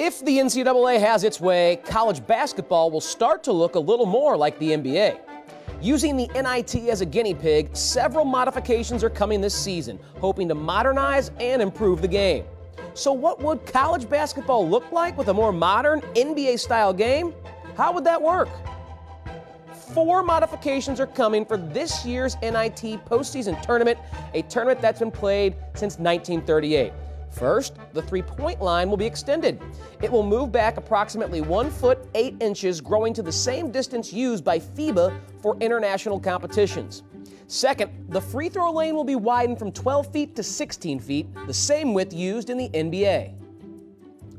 If the NCAA has its way, college basketball will start to look a little more like the NBA. Using the NIT as a guinea pig, several modifications are coming this season, hoping to modernize and improve the game. So what would college basketball look like with a more modern NBA-style game? How would that work? 4 modifications are coming for this year's NIT postseason tournament, a tournament that's been played since 1938. First, the three-point line will be extended. It will move back approximately 1 foot 8 inches, growing to the same distance used by FIBA for international competitions. Second, the free throw lane will be widened from 12 feet to 16 feet, the same width used in the NBA.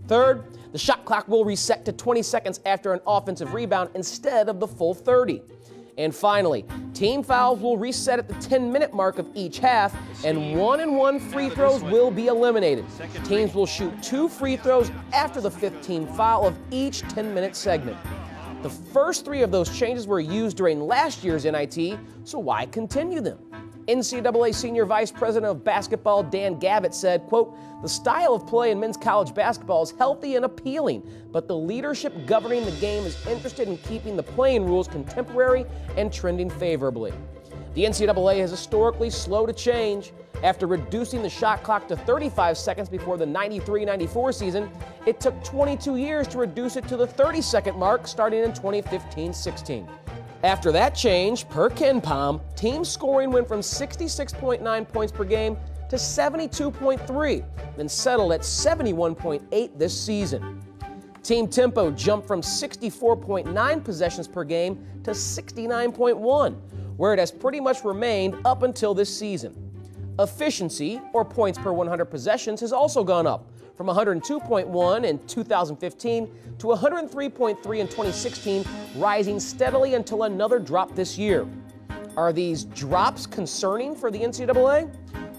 Third, the shot clock will reset to 20 seconds after an offensive rebound instead of the full 30. And finally, team fouls will reset at the 10-minute mark of each half, and 1-and-1 free throws will be eliminated. Teams will shoot 2 free throws after the 15th foul of each 10-minute segment. The first 3 of those changes were used during last year's NIT, so why continue them? NCAA Senior Vice President of Basketball Dan Gavitt said, quote, "The style of play in men's college basketball is healthy and appealing, but the leadership governing the game is interested in keeping the playing rules contemporary and trending favorably." The NCAA is historically slow to change. After reducing the shot clock to 35 seconds before the 93-94 season, it took 22 years to reduce it to the 30-second mark starting in 2015-16. After that change, per KenPom, team scoring went from 66.9 points per game to 72.3, then settled at 71.8 this season. Team tempo jumped from 64.9 possessions per game to 69.1, where it has pretty much remained up until this season. Efficiency, or points per 100 possessions, has also gone up from 102.1 in 2015 to 103.3 in 2016, rising steadily until another drop this year. Are these drops concerning for the NCAA?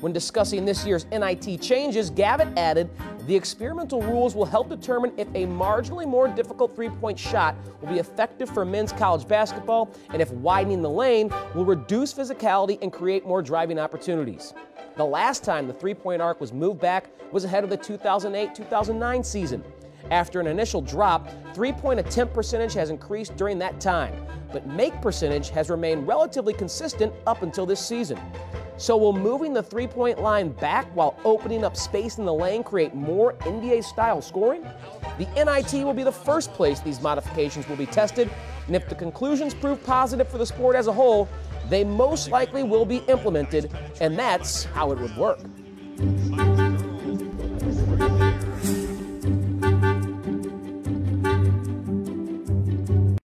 When discussing this year's NIT changes, Gavitt added, "The experimental rules will help determine if a marginally more difficult three-point shot will be effective for men's college basketball, and if widening the lane will reduce physicality and create more driving opportunities." The last time the three-point arc was moved back was ahead of the 2008-2009 season. After an initial drop, three-point attempt percentage has increased during that time, but make percentage has remained relatively consistent up until this season. So will moving the three-point line back while opening up space in the lane create more NBA-style scoring? The NIT will be the first place these modifications will be tested, and if the conclusions prove positive for the sport as a whole, they most likely will be implemented, and that's how it would work.